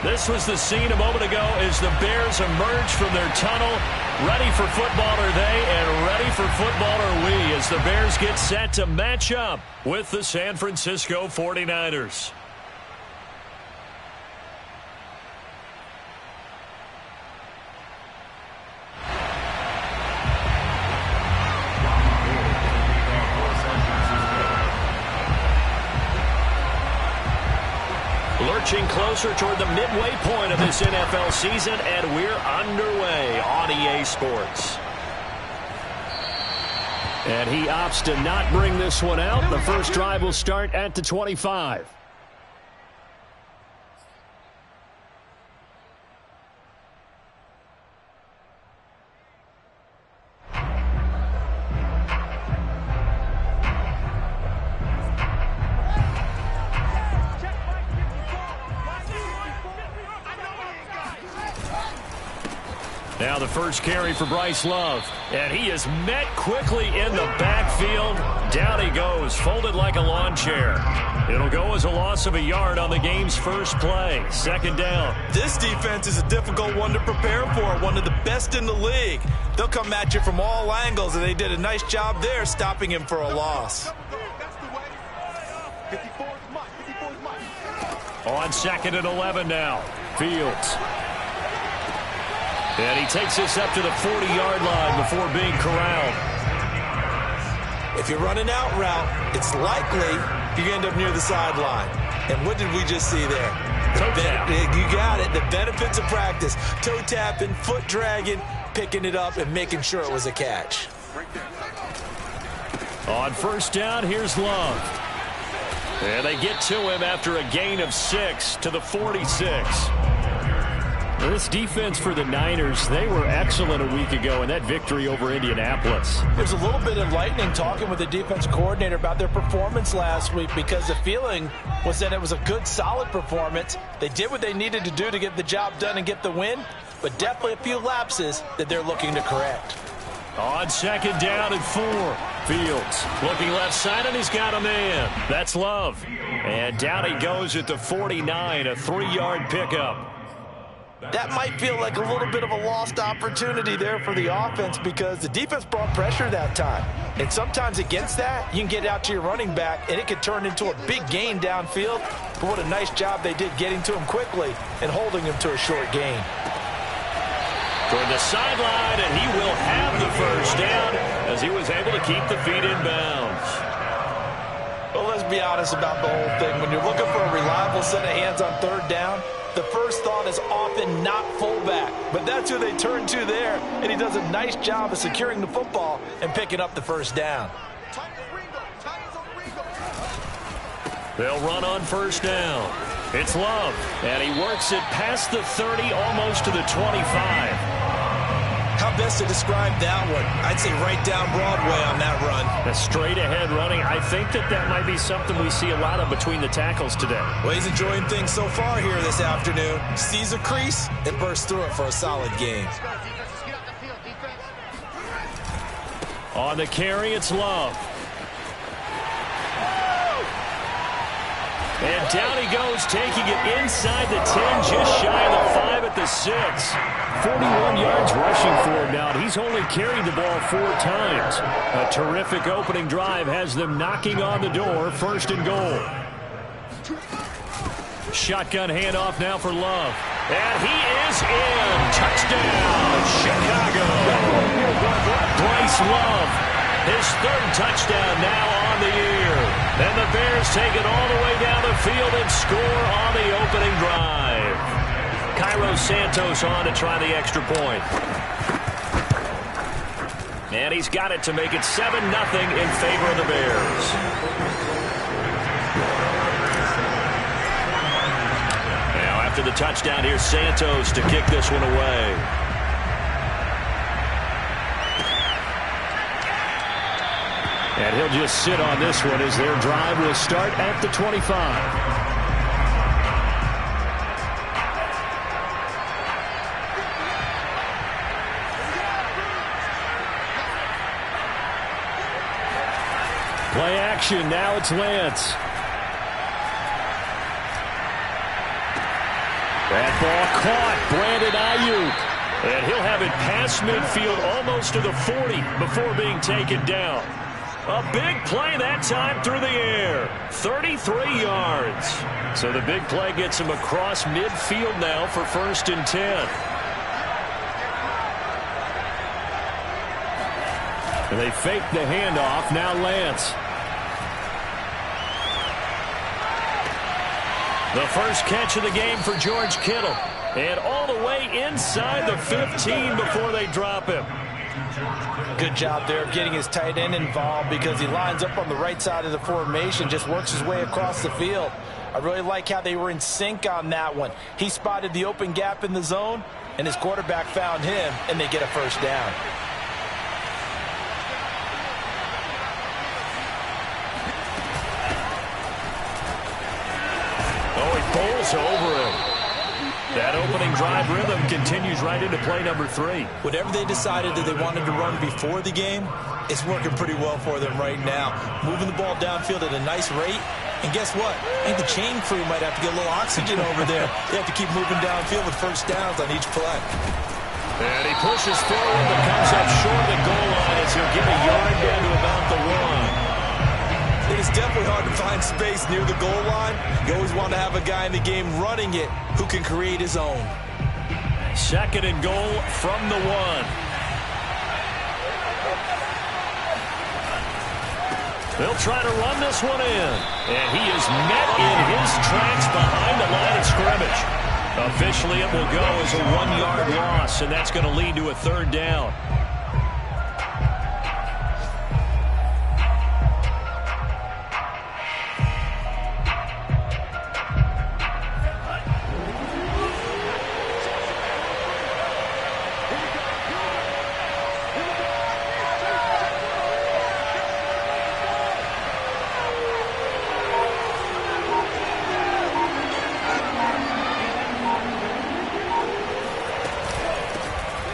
This was the scene a moment ago as the Bears emerged from their tunnel. Ready for football are they, and ready for football are we as the Bears get set to match up with the San Francisco 49ers. Lurching closer toward the midway point of this NFL season, and we're underway on EA Sports. And he opts to not bring this one out. The first drive will start at the 25. Now the first carry for Bryce Love. And he is met quickly in the backfield. Down he goes, folded like a lawn chair. It'll go as a loss of a yard on the game's first play. Second down. This defense is a difficult one to prepare for. One of the best in the league. They'll come at you from all angles, and they did a nice job there stopping him for a loss. On 2nd and 11 now. Fields. And he takes this up to the 40-yard line before being corralled. If you're running out route, it's likely you end up near the sideline. And what did we just see there? You got it. The benefits of practice. Toe tapping, foot dragging, picking it up, and making sure it was a catch. On first down, here's Love. And they get to him after a gain of 6 to the 46. This defense for the Niners, they were excellent a week ago in that victory over Indianapolis. There's a little bit of lightning talking with the defense coordinator about their performance last week because the feeling was that it was a good, solid performance. They did what they needed to do to get the job done and get the win, but definitely a few lapses that they're looking to correct. On 2nd down and 4. Fields looking left side, and he's got a man. That's Love. And down he goes at the 49, a 3-yard pickup. That might feel like a little bit of a lost opportunity there for the offense because the defense brought pressure that time. And sometimes against that, you can get out to your running back, and it could turn into a big gain downfield. But what a nice job they did getting to him quickly and holding him to a short gain. Toward the sideline, and he will have the first down as he was able to keep the feet in bounds. Well, let's be honest about the whole thing. When you're looking for a reliable set of hands on third down, the first thought is often not fullback, but that's who they turn to there, and he does a nice job of securing the football and picking up the first down. They'll run on first down. It's Love, and he works it past the 30, almost to the 25. How best to describe that one? I'd say right down Broadway on that run. A straight-ahead running. I think that might be something we see a lot of between the tackles today. Well, he's enjoying things so far here this afternoon. Sees a crease and bursts through it for a solid gain. On the carry, it's Love. And down he goes, taking it inside the 10, just shy of the 5 at the 6. 41 yards rushing for him now. He's only carried the ball 4 times. A terrific opening drive has them knocking on the door, 1st and goal. Shotgun handoff now for Love. And he is in. Touchdown, Chicago. Bryce Love, his 3rd touchdown now on the year. And the Bears take it all the way down the field and score on the opening drive. Cairo Santos on to try the extra point. And he's got it to make it 7-0 in favor of the Bears. Now after the touchdown, here's Santos to kick this one away. And he'll just sit on this one as their drive will start at the 25. Play action. Now it's Lance. That ball caught. Brandon Ayuk. And he'll have it past midfield almost to the 40 before being taken down. A big play that time through the air. 33 yards. So the big play gets him across midfield now for 1st and 10. And they fake the handoff. Now Lance. The first catch of the game for George Kittle. And all the way inside the 15 before they drop him. Good job there of getting his tight end involved because he lines up on the right side of the formation, just works his way across the field. I really like how they were in sync on that one. He spotted the open gap in the zone, and his quarterback found him, and they get a first down. Oh, he bowls over him. That opening drive rhythm continues right into play number 3. Whatever they decided that they wanted to run before the game, it's working pretty well for them right now. Moving the ball downfield at a nice rate. And guess what? I think the chain crew might have to get a little oxygen over there. They have to keep moving downfield with first downs on each play. And he pushes forward but comes up short of the goal line as he'll get a yard down to about the 1. It's definitely hard to find space near the goal line. You always want to have a guy in the game running it who can create his own. 2nd and goal from the 1. They'll try to run this one in. And he is met in his tracks behind the line of scrimmage. Officially, it will go as a 1-yard loss, and that's going to lead to a 3rd down.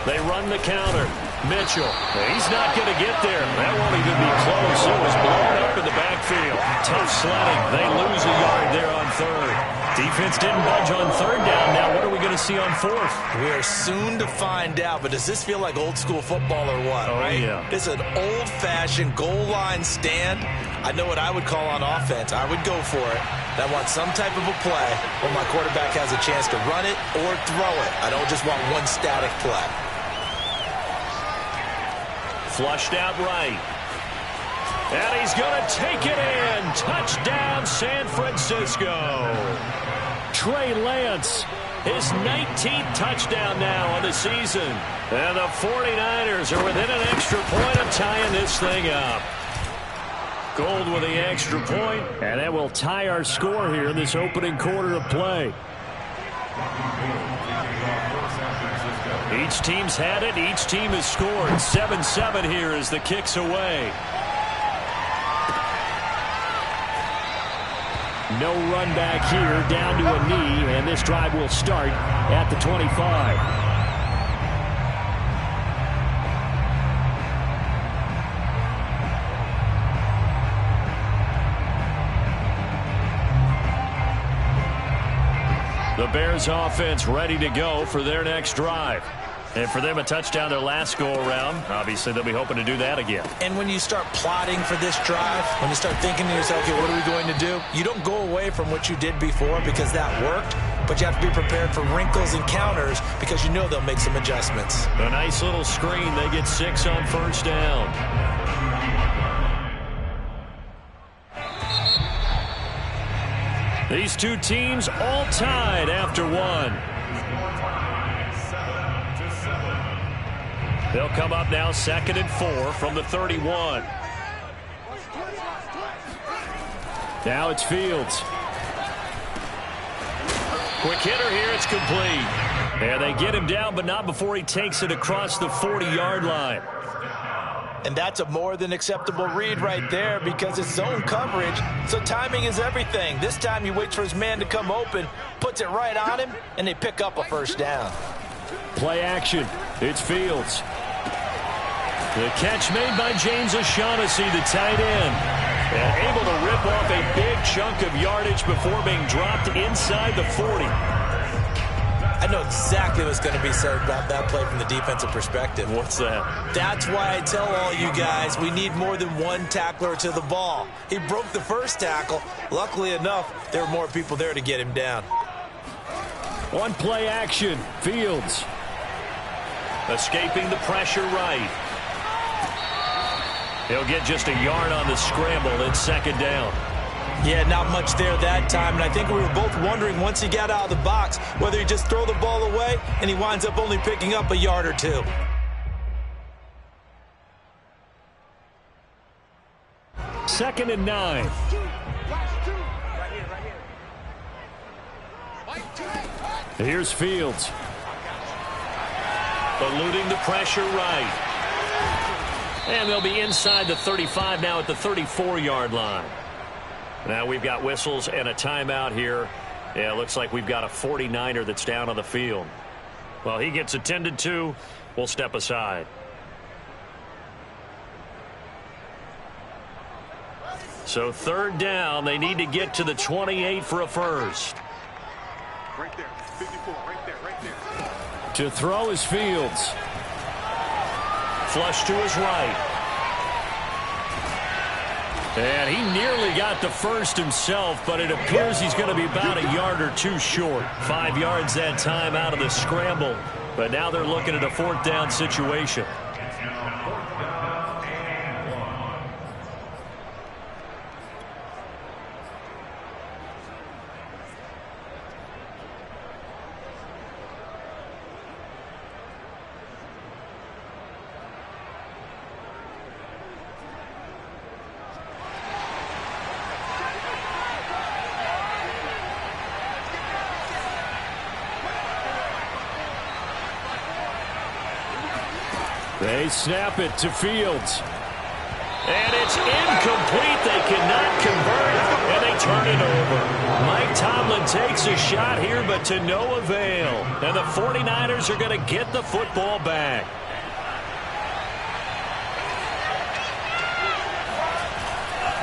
They run the counter. Mitchell. He's not going to get there. That won't even be close. It was blown up in the backfield. Tough sledding. They lose a yard there on 3rd. Defense didn't budge on 3rd down. Now what are we going to see on 4th? We are soon to find out, but does this feel like old school football or what? Oh, right? Yeah. This is an old-fashioned goal line stand. I know what I would call on offense. I would go for it. I want some type of a play where my quarterback has a chance to run it or throw it. I don't just want one static play. Flushed out right. And he's going to take it in. Touchdown, San Francisco. Trey Lance, his 19th touchdown now on the season. And the 49ers are within an extra point of tying this thing up. Gold with the extra point, and that will tie our score here in this opening quarter of play. Each team's had it. Each team has scored. 7-7 here as the kick's away. No run back here, down to a knee, and this drive will start at the 25. The Bears offense ready to go for their next drive. And for them, a touchdown their last go-around. Obviously, they'll be hoping to do that again. And when you start plotting for this drive, when you start thinking to yourself, okay, what are we going to do? You don't go away from what you did before because that worked, but you have to be prepared for wrinkles and counters because you know they'll make some adjustments. A nice little screen. They get 6 on first down. These two teams all tied after one. They'll come up now 2nd and 4 from the 31. Now it's Fields. Quick hitter here. It's complete. And they get him down, but not before he takes it across the 40-yard line. And that's a more than acceptable read right there because it's zone coverage, so timing is everything. This time he waits for his man to come open, puts it right on him, and they pick up a first down. Play action. It's Fields. The catch made by James O'Shaughnessy, the tight end. And able to rip off a big chunk of yardage before being dropped inside the 40. exactly what's going to be said about that play from the defensive perspective. What's that? That's why I tell all you guys we need more than one tackler to the ball. He broke the first tackle. Luckily enough, there were more people there to get him down. One play action. Fields. Escaping the pressure right. He'll get just a yard on the scramble. It's second down. Yeah, not much there that time, and I think we were both wondering once he got out of the box whether he just throw the ball away and he winds up only picking up a yard or two. Second and 9. Here's Fields. Eluding the pressure right. And they'll be inside the 35 now at the 34-yard line. Now we've got whistles and a timeout here. Yeah, it looks like we've got a 49er that's down on the field. Well, he gets attended to. We'll step aside. So third down, they need to get to the 28 for a first. Right there, 54, right there. To throw is Fields. Flush to his right. And he nearly got the first himself, but it appears he's going to be about a yard or two short. 5 yards that time out of the scramble. But now they're looking at a fourth down situation. They snap it to Fields. And it's incomplete. They cannot convert, and they turn it over. Mike Tomlin takes a shot here, but to no avail. And the 49ers are going to get the football back.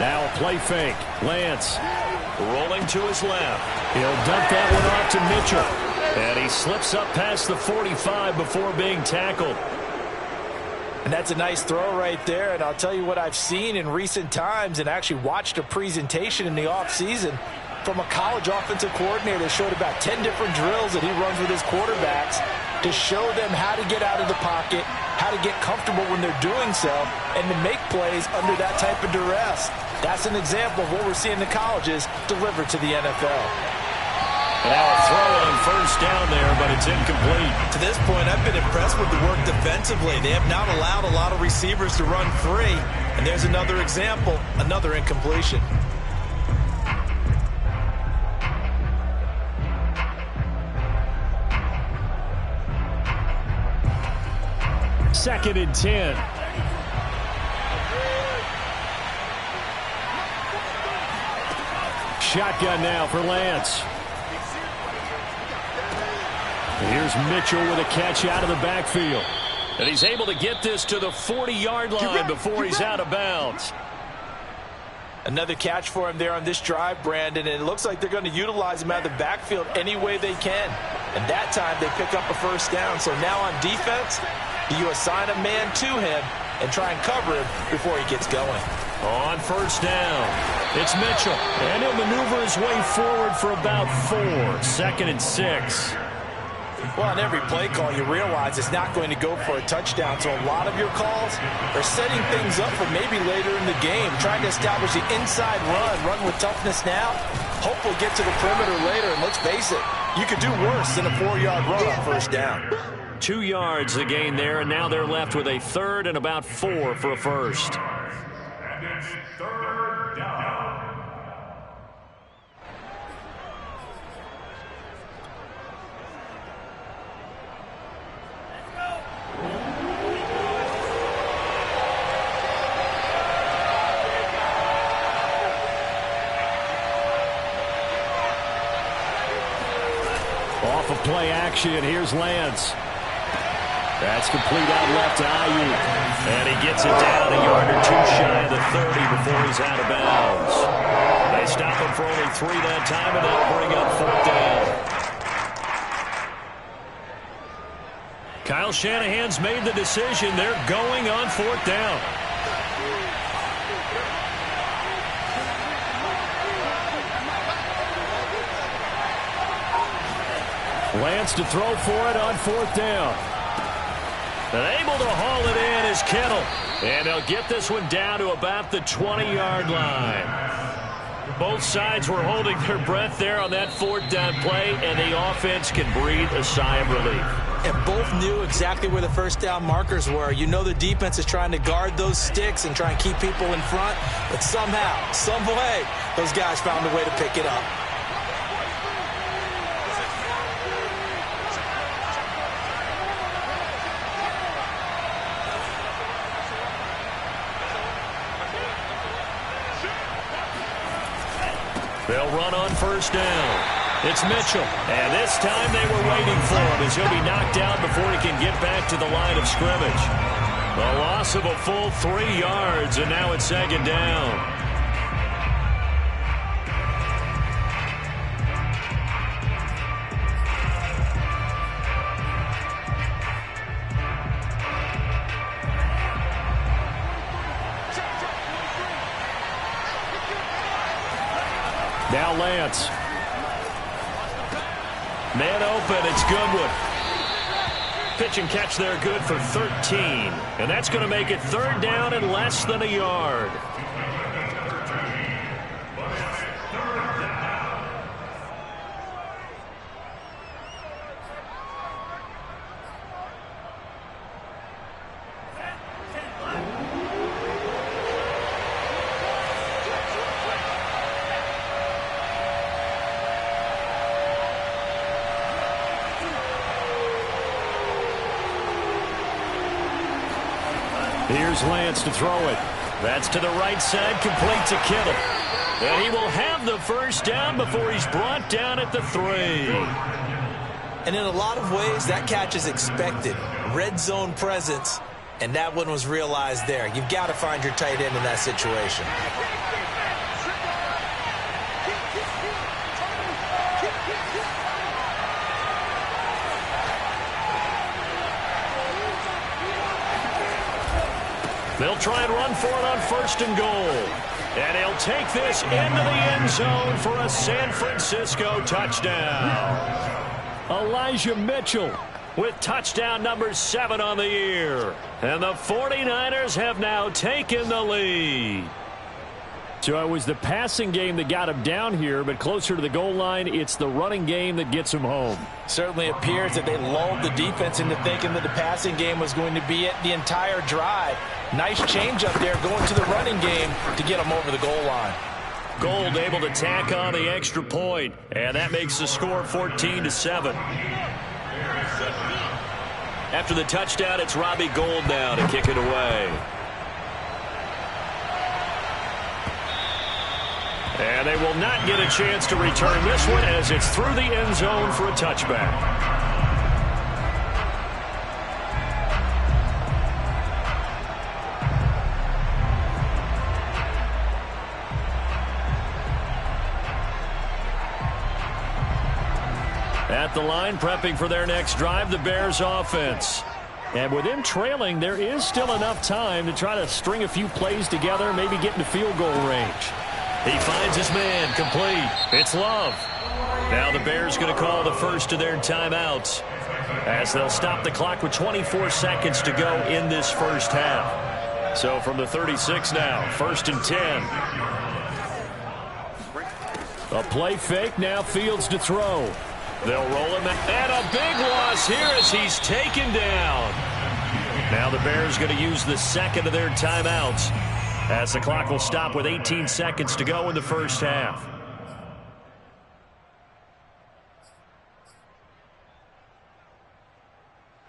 Now a play fake. Lance rolling to his left. He'll dump that one off to Mitchell. And he slips up past the 45 before being tackled. And that's a nice throw right there. And I'll tell you what I've seen in recent times and actually watched a presentation in the offseason from a college offensive coordinator that showed about 10 different drills that he runs with his quarterbacks to show them how to get out of the pocket, how to get comfortable when they're doing so, and to make plays under that type of duress. That's an example of what we're seeing the colleges deliver to the NFL. Now a throw on first down there, but it's incomplete. To this point, I've been impressed with the work defensively. They have not allowed a lot of receivers to run free. And there's another example, another incompletion. Second and 10. Shotgun now for Lance. Here's Mitchell with a catch out of the backfield. And he's able to get this to the 40-yard line before he's out of bounds. Another catch for him there on this drive, Brandon, and it looks like they're going to utilize him out of the backfield any way they can. And that time they pick up a first down. So now on defense, do you assign a man to him and try and cover him before he gets going? On first down, it's Mitchell. And he'll maneuver his way forward for about 4. Second and 6. Well, on every play call, you realize it's not going to go for a touchdown. So a lot of your calls are setting things up for maybe later in the game, trying to establish the inside run with toughness now. Hopefully get to the perimeter later, and let's face it, you could do worse than a 4-yard run on first down. 2 yards the gain there, and now they're left with a third and about 4 for a first. And it's third down. Off of play action, here's Lance. That's complete out left to Ayuk. And he gets it down a yard or 2 shy of the 30 before he's out of bounds. They stop him for only 3 that time, and that'll bring up fourth down. Kyle Shanahan's made the decision. They're going on 4th down. Lance to throw for it on 4th down. And able to haul it in is Kittle. And they'll get this one down to about the 20-yard line. Both sides were holding their breath there on that 4th down play, and the offense can breathe a sigh of relief. And both knew exactly where the first down markers were. You know the defense is trying to guard those sticks and try and keep people in front, but somehow, some way, those guys found a way to pick it up. They'll run on 1st down. It's Mitchell. And this time they were waiting for him as he'll be knocked down before he can get back to the line of scrimmage. A loss of a full 3 yards, and now it's 2nd down. Now Lance. Man open, it's Goodwin. Pitch and catch there good for 13. And that's going to make it 3rd down and less than a yard. Here's Lance to throw it. That's to the right side, complete to Kittle. And he will have the 1st down before he's brought down at the 3. And in a lot of ways, that catch is expected. Red zone presence, and that one was realized there. You've got to find your tight end in that situation. They'll try and run for it on 1st and goal. And he'll take this into the end zone for a San Francisco touchdown. Elijah Mitchell with touchdown number 7 on the year. And the 49ers have now taken the lead. So it was the passing game that got him down here, but closer to the goal line, it's the running game that gets him home. Certainly appears that they lulled the defense into thinking that the passing game was going to be it the entire drive. Nice change up there going to the running game to get them over the goal line. Gould able to tack on the extra point, and that makes the score 14-7. After the touchdown, it's Robbie Gould now to kick it away. And they will not get a chance to return this one as it's through the end zone for a touchback. At the line, prepping for their next drive, the Bears offense. And with them trailing, there is still enough time to try to string a few plays together, maybe get into field goal range. He finds his man, complete. It's Love. Now the Bears going to call the first of their timeouts as they'll stop the clock with 24 seconds to go in this first half. So from the 36 now, 1st and 10. A play fake, now Fields to throw. They'll roll him, and a big loss here as he's taken down. Now the Bears going to use the second of their timeouts as the clock will stop with 18 seconds to go in the first half.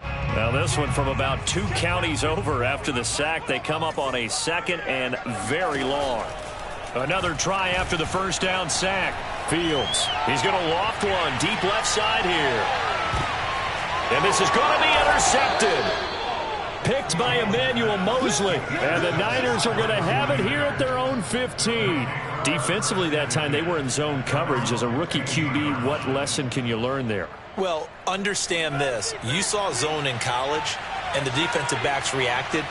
Now this one from about 2 counties over after the sack. They come up on a 2nd and very long. Another try after the first down sack. Fields, he's going to loft one deep left side here. And this is going to be intercepted. Picked by Emmanuel Mosley. And the Niners are going to have it here at their own 15. Defensively that time they were in zone coverage. As a rookie QB, what lesson can you learn there? Well, understand this. You saw zone in college, and the defensive backs reacted,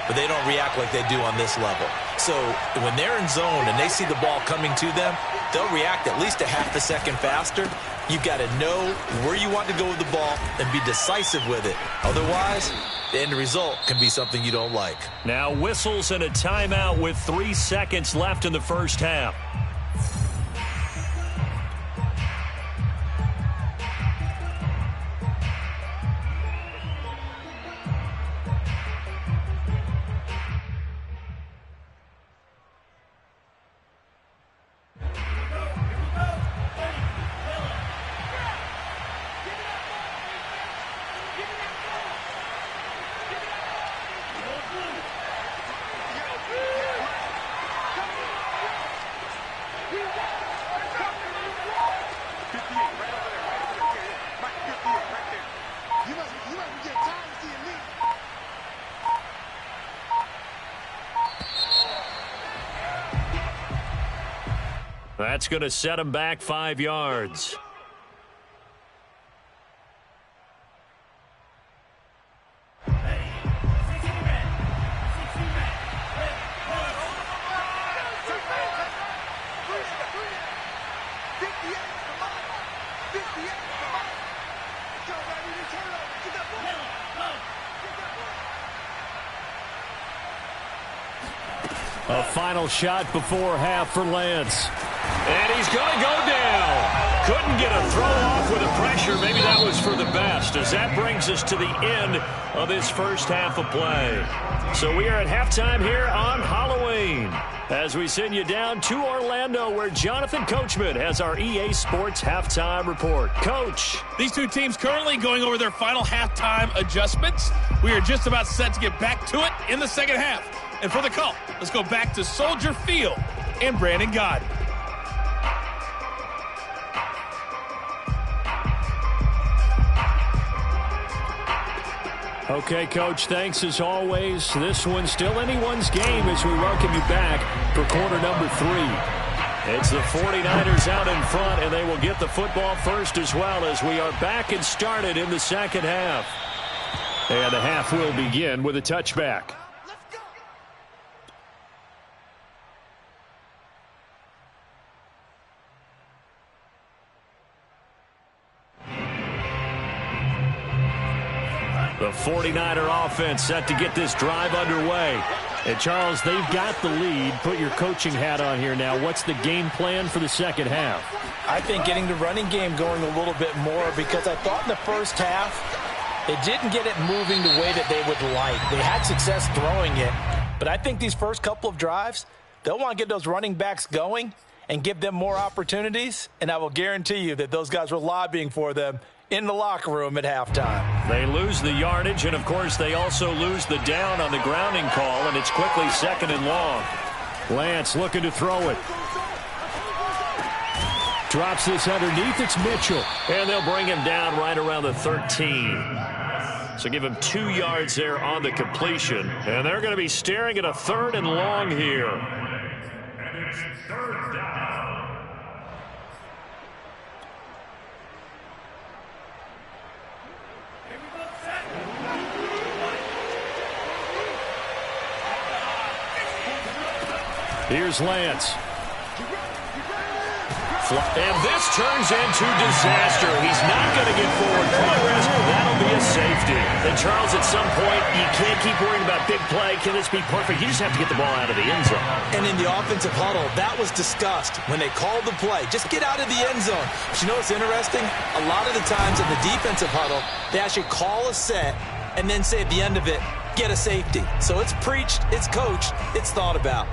but they don't react like they do on this level. So when they're in zone and they see the ball coming to them, they'll react at least a half a second faster. You've got to know where you want to go with the ball and be decisive with it. Otherwise, the end result can be something you don't like. Now whistles and a timeout with 3 seconds left in the first half. That's going to set him back 5 yards. A final shot before half for Lance. And he's going to go down. Couldn't get a throw off with the pressure. Maybe that was for the best, as that brings us to the end of this first half of play. So we are at halftime here on Halloween, as we send you down to Orlando, where Jonathan Coachman has our EA Sports halftime report. Coach. These two teams currently going over their final halftime adjustments. We are just about set to get back to it in the second half. And for the call, let's go back to Soldier Field and Brandon Gaudin. Okay, Coach, thanks as always. This one's still anyone's game as we welcome you back for quarter number 3. It's the 49ers out in front, and they will get the football first as well, as we are back and started in the second half. And the half will begin with a touchback. The 49er offense set to get this drive underway. And, Charles, they've got the lead. Put your coaching hat on here now. What's the game plan for the second half? I think getting the running game going a little bit more, because I thought in the first half it didn't get it moving the way that they would like. They had success throwing it. But I think these first couple of drives, they'll want to get those running backs going and give them more opportunities. And I will guarantee you that those guys were lobbying for them in the locker room at halftime. They lose the yardage, and, of course, they also lose the down on the grounding call, and it's quickly 2nd and long. Lance looking to throw it. Drops this underneath. It's Mitchell, and they'll bring him down right around the 13. So give him 2 yards there on the completion, and they're going to be staring at a 3rd and long here. And it's 3rd down. Here's Lance. And this turns into disaster. He's not going to get forward progress. That'll be a safety. And, Charles, at some point, you can't keep worrying about big play. Can this be perfect? You just have to get the ball out of the end zone. And in the offensive huddle, that was discussed when they called the play. Just get out of the end zone. But you know what's interesting? A lot of the times in the defensive huddle, they actually call a set and then say at the end of it, get a safety. So it's preached, it's coached, it's thought about.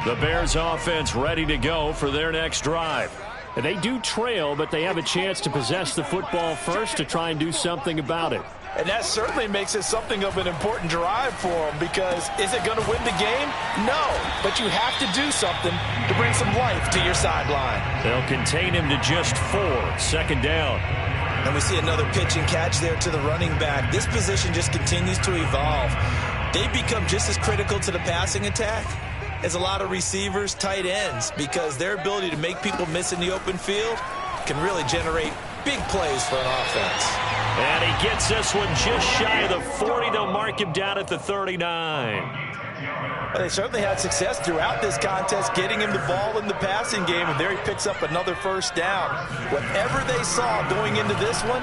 The Bears offense ready to go for their next drive. And they do trail, but they have a chance to possess the football first to try and do something about it. And that certainly makes it something of an important drive for them, because is it going to win the game? No, but you have to do something to bring some life to your sideline. They'll contain him to just 4, 2nd down. And we see another pitch and catch there to the running back. This position just continues to evolve. They become just as critical to the passing attack as a lot of receivers, tight ends, because their ability to make people miss in the open field can really generate big plays for an offense. And he gets this one just shy of the 40. They'll mark him down at the 39. Well, they certainly had success throughout this contest getting him the ball in the passing game, and there he picks up another first down. Whatever they saw going into this one,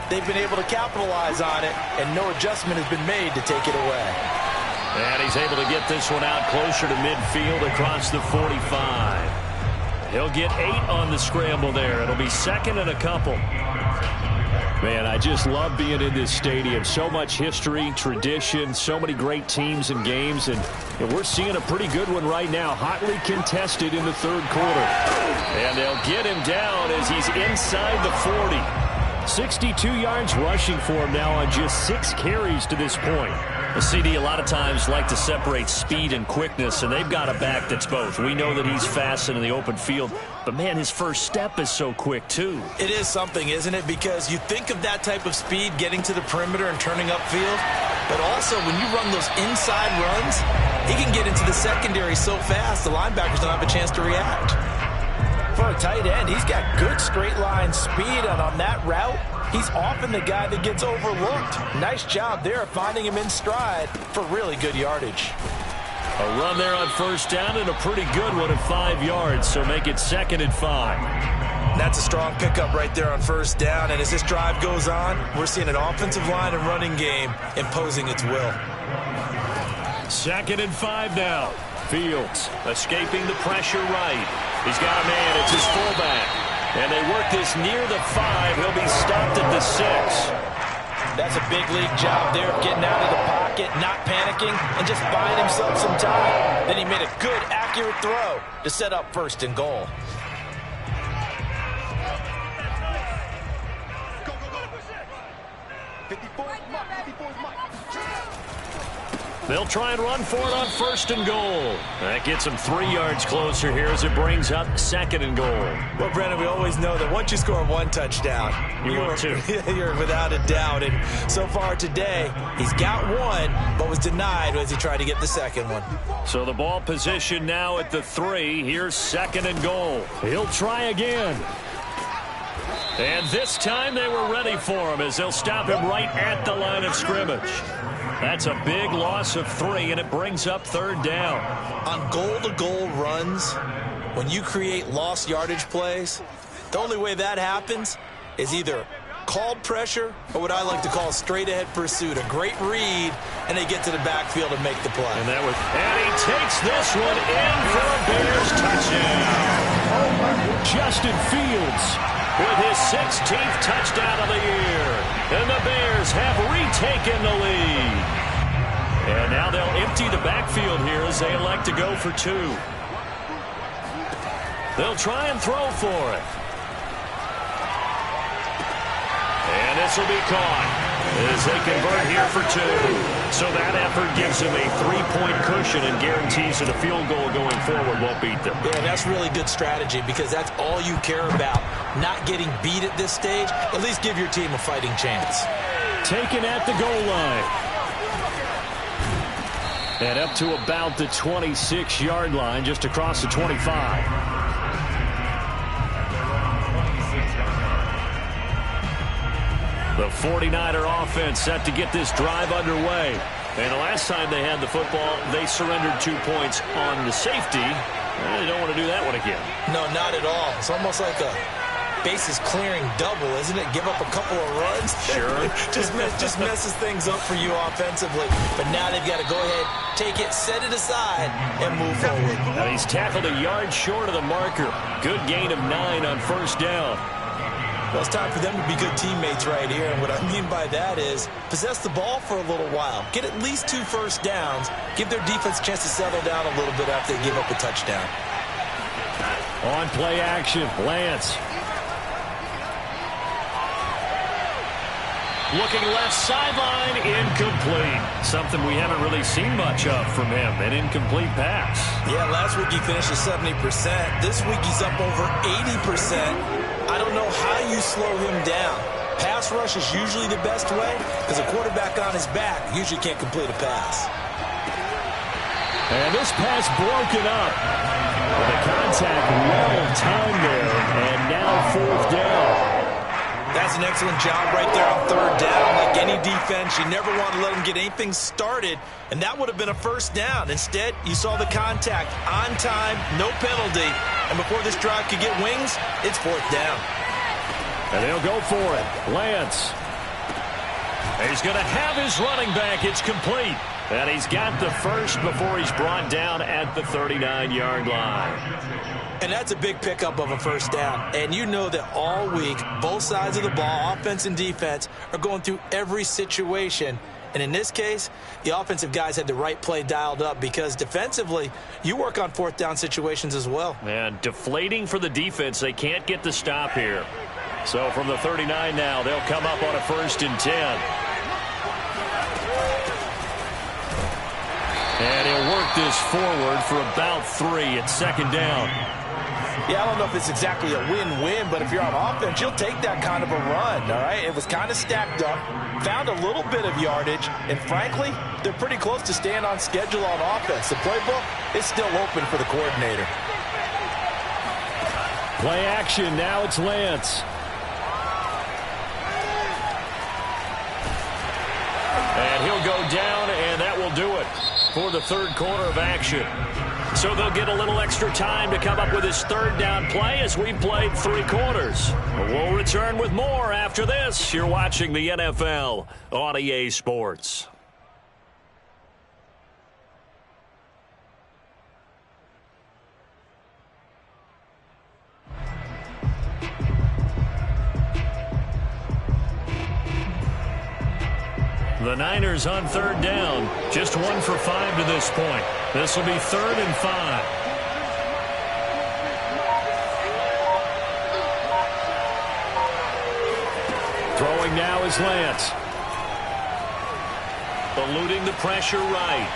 they've been able to capitalize on it, and no adjustment has been made to take it away. And he's able to get this one out closer to midfield across the 45. He'll get 8 on the scramble there. It'll be second and a couple. Man, I just love being in this stadium. So much history, tradition, so many great teams and games, and we're seeing a pretty good one right now, hotly contested in the third quarter. And they'll get him down as he's inside the 40. 62 yards rushing for him now on just 6 carries to this point. The CD a lot of times like to separate speed and quickness, and they've got a back that's both. We know that he's fast in the open field, but, man, his first step is so quick, too. It is something, isn't it? Because you think of that type of speed getting to the perimeter and turning upfield, but also when you run those inside runs, he can get into the secondary so fast the linebackers don't have a chance to react. For a tight end, he's got good straight line speed, and on that route, he's often the guy that gets overlooked. Nice job there finding him in stride for really good yardage. A run there on first down and a pretty good one at 5 yards, so make it second and 5. That's a strong pickup right there on first down, and as this drive goes on, we're seeing an offensive line and running game imposing its will. Second and 5 now. Fields escaping the pressure right. He's got a man. It's his fullback. And they work this near the 5. He'll be stopped at the 6. That's a big league job there of getting out of the pocket, not panicking, and just buying himself some time. Then he made a good, accurate throw to set up first and goal. They'll try and run for it on first and goal. That gets them 3 yards closer here as it brings up second and goal. Well, Brandon, we always know that once you score 1 touchdown, you're without a doubt. And so far today, he's got 1, but was denied as he tried to get the second one. So the ball position now at the 3. Here's second and goal. He'll try again. And this time they were ready for him as they'll stop him right at the line of scrimmage. That's a big loss of 3, and it brings up third down. On goal-to-goal runs, when you create lost yardage plays, the only way that happens is either called pressure or what I like to call straight-ahead pursuit. A great read, and they get to the backfield and make the play. And he takes this one in for a Bears touchdown. Justin Fields with his 16th touchdown of the year. And the Bears have retaken the lead. And now they'll empty the backfield here as they elect to go for 2. They'll try and throw for it. And this will be caught as they convert here for 2. So that effort gives them a 3-point cushion and guarantees that a field goal going forward won't beat them. Yeah, that's really good strategy because that's all you care about. Not getting beat at this stage. At least give your team a fighting chance. Taken at the goal line. And up to about the 26-yard line, just across the 25. The 49er offense set to get this drive underway. And the last time they had the football, they surrendered 2 points on the safety. They don't want to do that one again. No, not at all. It's almost like a bases clearing double, isn't it? Give up a couple of runs. Sure. just messes things up for you offensively. But now they've got to go ahead, take it, set it aside, and move forward. Now he's tackled a yard short of the marker. Good gain of 9 on first down. Well, it's time for them to be good teammates right here. And what I mean by that is possess the ball for a little while. Get at least 2 first downs. Give their defense a chance to settle down a little bit after they give up a touchdown. On play action, Lance. Looking left sideline, incomplete. Something we haven't really seen much of from him, an incomplete pass. Yeah, last week he finished at 70%. This week he's up over 80%. I don't know how you slow him down. Pass rush is usually the best way because a quarterback on his back usually can't complete a pass. And this pass broken up. The contact well timed there, and now 4th down. That's an excellent job right there on 3rd down. Like any defense, you never want to let them get anything started, and that would have been a 1st down. Instead, you saw the contact on time, no penalty, and before this drive could get wings, it's 4th down. And they'll go for it. Lance. He's going to have his running back. It's complete. And he's got the first before he's brought down at the 39-yard line. And that's a big pickup of a 1st down. And you know that all week, both sides of the ball, offense and defense, are going through every situation. And in this case, the offensive guys had the right play dialed up because defensively, you work on 4th down situations as well. And deflating for the defense. They can't get the stop here. So from the 39 now, they'll come up on a 1st and 10. And he'll work this forward for about 3 at 2nd down. Yeah, I don't know if it's exactly a win-win, but if you're on offense, you'll take that kind of a run, all right? It was kind of stacked up, found a little bit of yardage, and frankly, they're pretty close to staying on schedule on offense. The playbook is still open for the coordinator. Play action, now it's Lance. And he'll go down, and that will do it for the 3rd quarter of action. So they'll get a little extra time to come up with his 3rd down play as we've played 3 quarters. We'll return with more after this. You're watching the NFL on EA Sports. The Niners on 3rd down. Just 1 for 5 to this point. This will be 3rd and 5. Throwing now is Lance. Eluding the pressure right.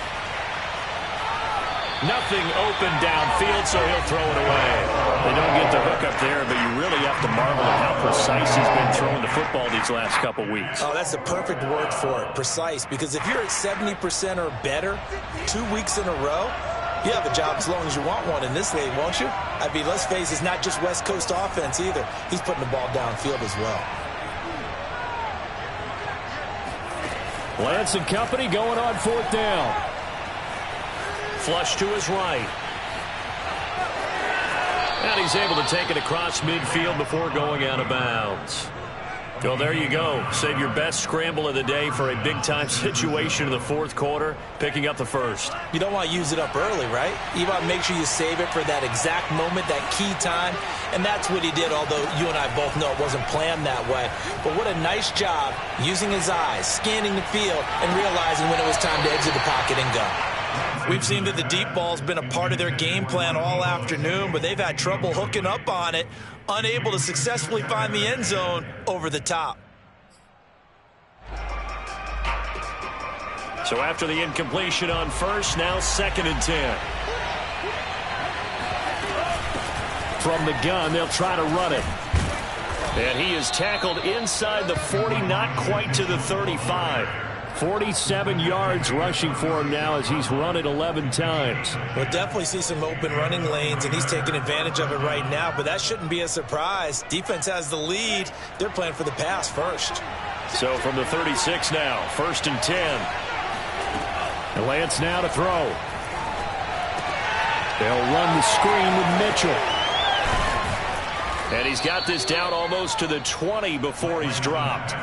Nothing open downfield, so he'll throw it away. They don't get the hook up there, but you really have to marvel at how precise he's been throwing the football these last couple weeks. Oh, that's the perfect word for it, precise, because if you're at 70% or better 2 weeks in a row, you have a job as long as you want one in this league, won't you? I mean, let's face it, it's not just West Coast offense either. He's putting the ball downfield as well. Lance and company going on 4th down. Flush to his right. And he's able to take it across midfield before going out of bounds. Well, there you go. Save your best scramble of the day for a big-time situation in the 4th quarter, picking up the 1st. You don't want to use it up early, right? You want to make sure you save it for that exact moment, that key time. And that's what he did, although you and I both know it wasn't planned that way. But what a nice job using his eyes, scanning the field, and realizing when it was time to exit the pocket and go. We've seen that the deep ball's been a part of their game plan all afternoon, but they've had trouble hooking up on it, unable to successfully find the end zone over the top. So after the incompletion on 1st, now 2nd and 10. From the gun, they'll try to run it. And he is tackled inside the 40, not quite to the 35. 47 yards rushing for him now as he's run it 11 times. We'll definitely see some open running lanes, and he's taking advantage of it right now, but that shouldn't be a surprise. Defense has the lead. They're playing for the pass first. So from the 36 now, 1st and 10. And Lance now to throw. They'll run the screen with Mitchell. And he's got this down almost to the 20 before he's dropped.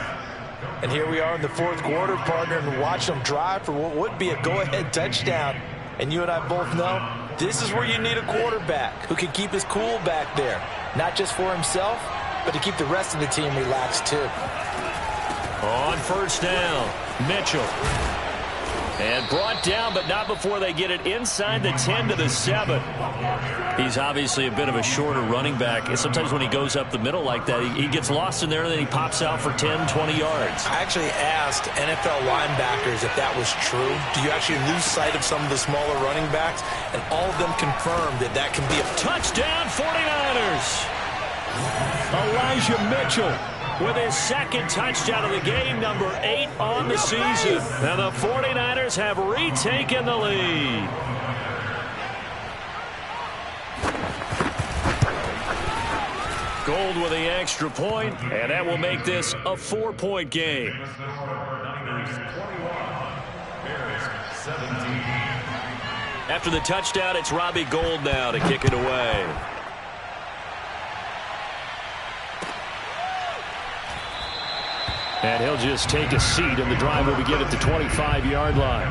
And here we are in the 4th quarter, partner, and watch them drive for what would be a go-ahead touchdown. And you and I both know this is where you need a quarterback who can keep his cool back there. Not just for himself, but to keep the rest of the team relaxed too. On 1st down, Mitchell. And brought down, but not before they get it inside the 10 to the 7. He's obviously a bit of a shorter running back. And sometimes when he goes up the middle like that, he gets lost in there, and then he pops out for 10, 20 yards. I actually asked NFL linebackers if that was true. Do you actually lose sight of some of the smaller running backs? And all of them confirmed that that can be a touchdown 49ers. Elijah Mitchell with his second touchdown of the game, number 8 on the season. And the 49ers have retaken the lead. Gold with the extra point, and that will make this a 4-point game. After the touchdown, it's Robbie Gould now to kick it away. And he'll just take a seat, and the drive will begin at the 25-yard line.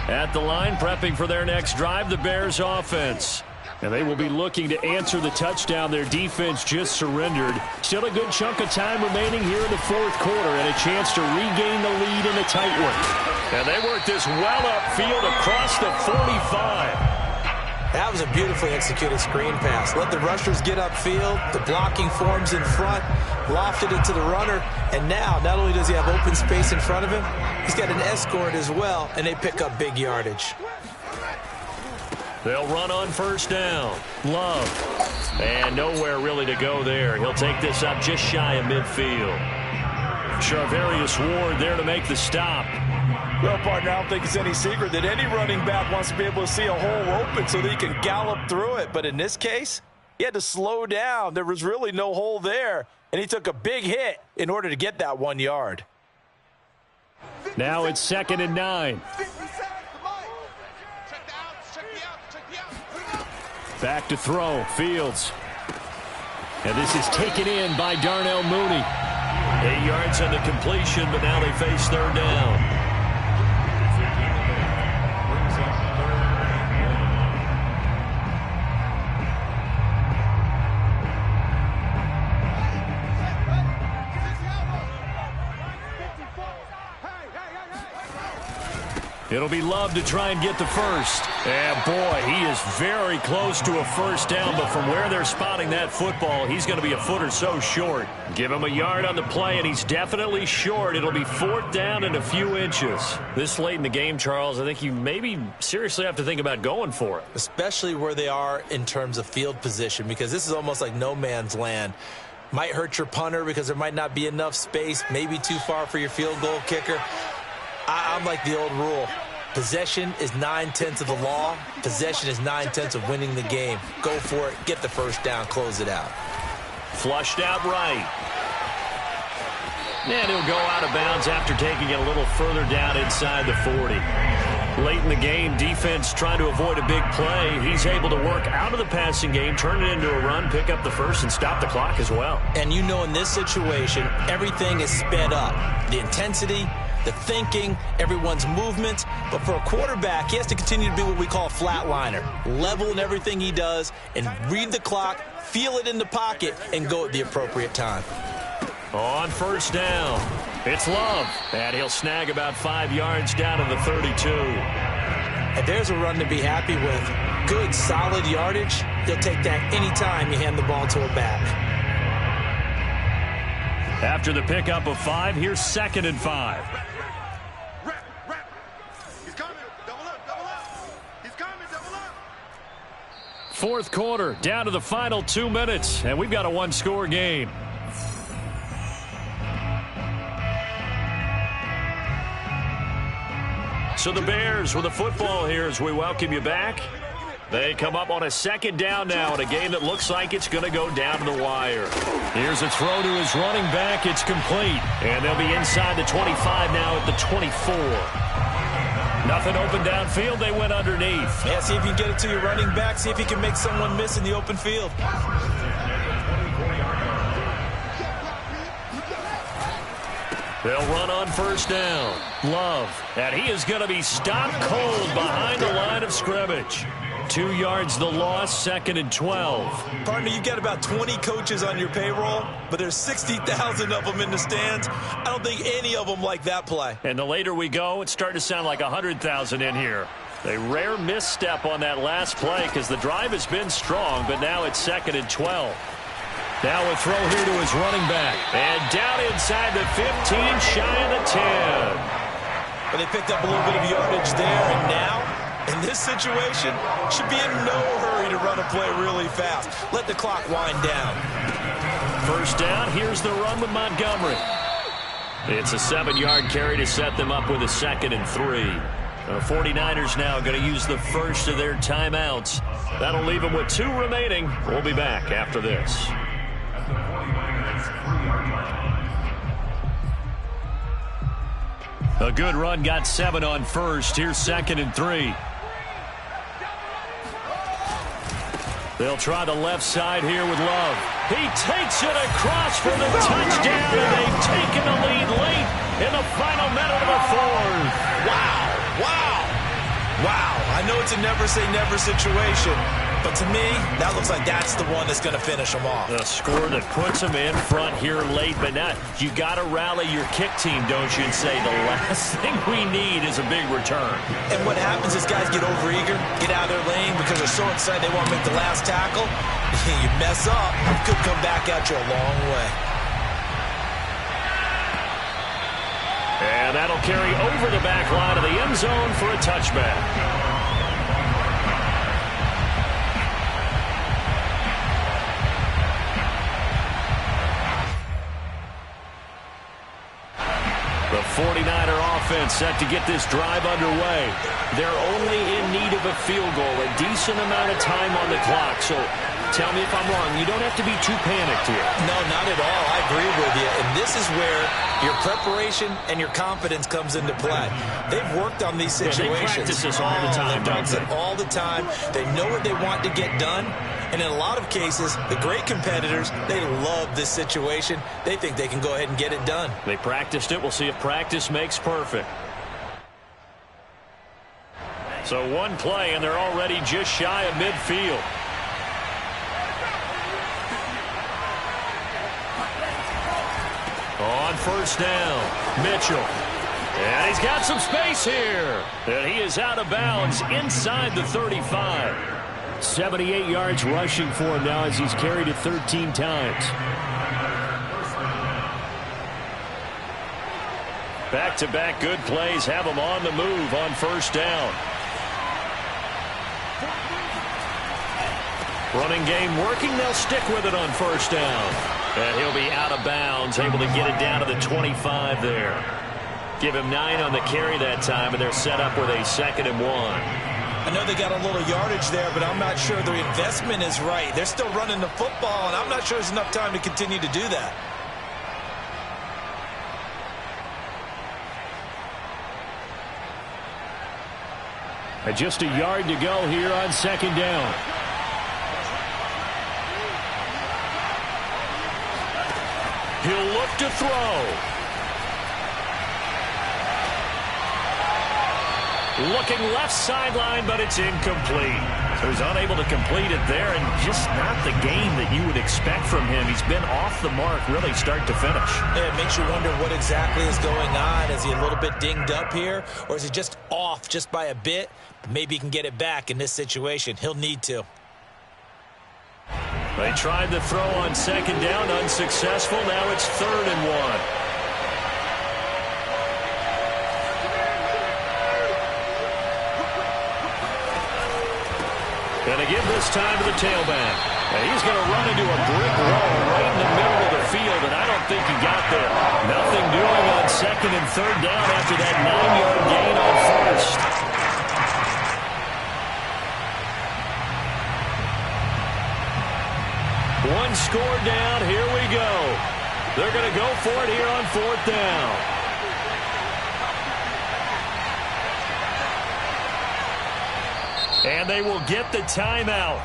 At the line, prepping for their next drive, the Bears offense. And they will be looking to answer the touchdown their defense just surrendered. Still a good chunk of time remaining here in the fourth quarter and a chance to regain the lead in a tight one. And they work this well upfield across the 45. That was a beautifully executed screen pass. Let the rushers get upfield. The blocking forms in front. Lofted it to the runner. And now, not only does he have open space in front of him, he's got an escort as well, and they pick up big yardage. They'll run on first down. Love. And nowhere really to go there. He'll take this up just shy of midfield. Charvarius Ward there to make the stop. Well, partner, I don't think it's any secret that any running back wants to be able to see a hole open so that he can gallop through it. But in this case, he had to slow down. There was really no hole there, and he took a big hit in order to get that 1 yard. Now it's 2nd and 9. Back to throw, Fields. And this is taken in by Darnell Mooney. 8 yards on the completion, but now they face third down. It'll be Love to try and get the first. And boy, he is very close to a first down, but from where they're spotting that football, he's going to be a foot or so short. Give him a yard on the play, and he's definitely short. It'll be 4th down and a few inches. This late in the game, Charles, I think you maybe seriously have to think about going for it. Especially where they are in terms of field position, because this is almost like no man's land. Might hurt your punter because there might not be enough space, maybe too far for your field goal kicker. I'm like the old rule. Possession is 9/10 of the law. Possession is 9/10 of winning the game. Go for it. Get the first down. Close it out. Flushed out right. And he'll go out of bounds after taking it a little further down inside the 40. Late in the game, defense trying to avoid a big play. He's able to work out of the passing game, turn it into a run, pick up the first, and stop the clock as well. And you know in this situation, everything is sped up. The intensity, the thinking, everyone's movement. But for a quarterback, he has to continue to be what we call a flatliner. Level in everything he does and read the clock, feel it in the pocket, and go at the appropriate time. On first down, it's Love. And he'll snag about 5 yards down to the 32. And there's a run to be happy with. Good, solid yardage. He'll take that anytime you hand the ball to a back. After the pickup of 5, here's 2nd and 5. Fourth quarter, down to the final 2 minutes, and we've got a one-score game. So the Bears with the football here as we welcome you back. They come up on a 2nd down now in a game that looks like it's going to go down to the wire. Here's a throw to his running back. It's complete. And they'll be inside the 25 now at the 24. Nothing open downfield. They went underneath. Yeah, see if you can get it to your running back. See if you can make someone miss in the open field. They'll run on first down. Love. And he is going to be stopped cold behind the line of scrimmage. 2 yards the loss, 2nd and 12. Partner, you got about 20 coaches on your payroll, but there's 60,000 of them in the stands. I don't think any of them like that play. And the later we go, it's starting to sound like 100,000 in here. A rare misstep on that last play because the drive has been strong, but now it's 2nd and 12. Now a throw here to his running back. And down inside the 15, shy of the 10. But they picked up a little bit of yardage there, and now, in this situation, should be in no hurry to run a play really fast. Let the clock wind down. First down, here's the run with Montgomery. It's a 7-yard carry to set them up with a 2nd and 3. The 49ers now going to use the first of their timeouts. That'll leave them with 2 remaining. We'll be back after this. A good run, got 7 on first. Here's 2nd and 3. They'll try the left side here with Love. He takes it across for the touchdown, and they've taken the lead late in the final minute of the 4th. Wow. I know it's a never-say-never situation, but to me, that looks like that's the one that's going to finish them off. A score that puts them in front here late, but not. You got to rally your kick team, don't you, and say the last thing we need is a big return. And what happens is guys get overeager, get out of their lane because they're so excited they want to make the last tackle. You mess up, it could come back at you a long way. And that'll carry over the back line of the end zone for a touchback. The 49er offense set to get this drive underway. They're only in need of a field goal, a decent amount of time on the clock. So tell me if I'm wrong. You don't have to be too panicked here. No, not at all. I agree with you. And this is where your preparation and your confidence comes into play. They've worked on these situations. They practice this all the time, they don't practice it all the time. They know what they want to get done. And in a lot of cases, the great competitors, they love this situation. They think they can go ahead and get it done. They practiced it. We'll see if practice makes perfect. So one play, and they're already just shy of midfield. On first down, Mitchell. And he's got some space here. And he is out of bounds inside the 35. 78 yards rushing for him now as he's carried it 13 times. Back-to-back good plays have him on the move on first down. Running game working. They'll stick with it on first down. And he'll be out of bounds, able to get it down to the 25 there. Give him 9 on the carry that time, and they're set up with a 2nd and 1. I know they got a little yardage there, but I'm not sure the investment is right. They're still running the football, and I'm not sure there's enough time to continue to do that. And just a yard to go here on 2nd down. He'll look to throw. Looking left sideline, but it's incomplete. So he's unable to complete it there, and just not the game that you would expect from him. He's been off the mark really start to finish. Yeah, it makes you wonder what exactly is going on. Is he a little bit dinged up here, or is he just off just by a bit? Maybe he can get it back in this situation. He'll need to. They tried the throw on 2nd down, unsuccessful. Now it's 3rd and 1. And they give this time to the tailback. And he's going to run into a brick wall right in the middle of the field, and I don't think he got there. Nothing doing on 2nd and 3rd down after that 9-yard gain on first. One score down. Here we go. They're going to go for it here on 4th down. And they will get the timeout.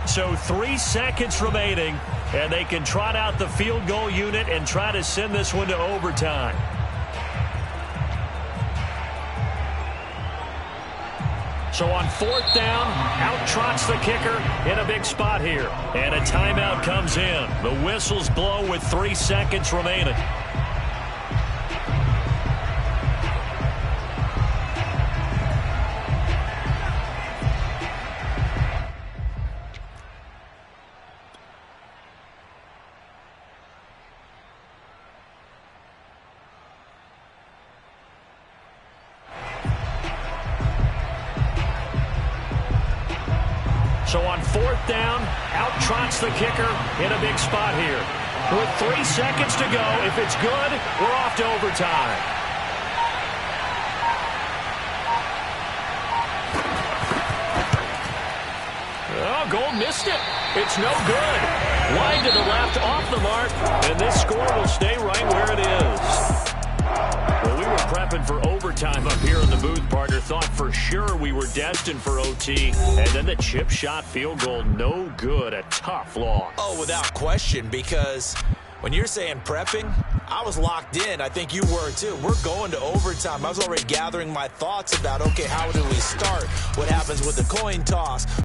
So 3 seconds remaining, and they can trot out the field goal unit and try to send this one to overtime. So on 4th down, out trots the kicker in a big spot here. And a timeout comes in. The whistles blow with 3 seconds remaining. So on 4th down, out trots the kicker in a big spot here. With 3 seconds to go, if it's good, we're off to overtime. Oh, Gold missed it. It's no good. Wide to the left, off the mark, and this score will stay right where it is. Well, we were prepping for overtime up here in the booth, partner. Thought for sure we were destined for OT. And then the chip shot field goal, no good. A tough loss. Oh, without question, because when you're saying prepping, I was locked in. I think you were too. We're going to overtime. I was already gathering my thoughts about, okay, how do we start? What happens with the coin toss?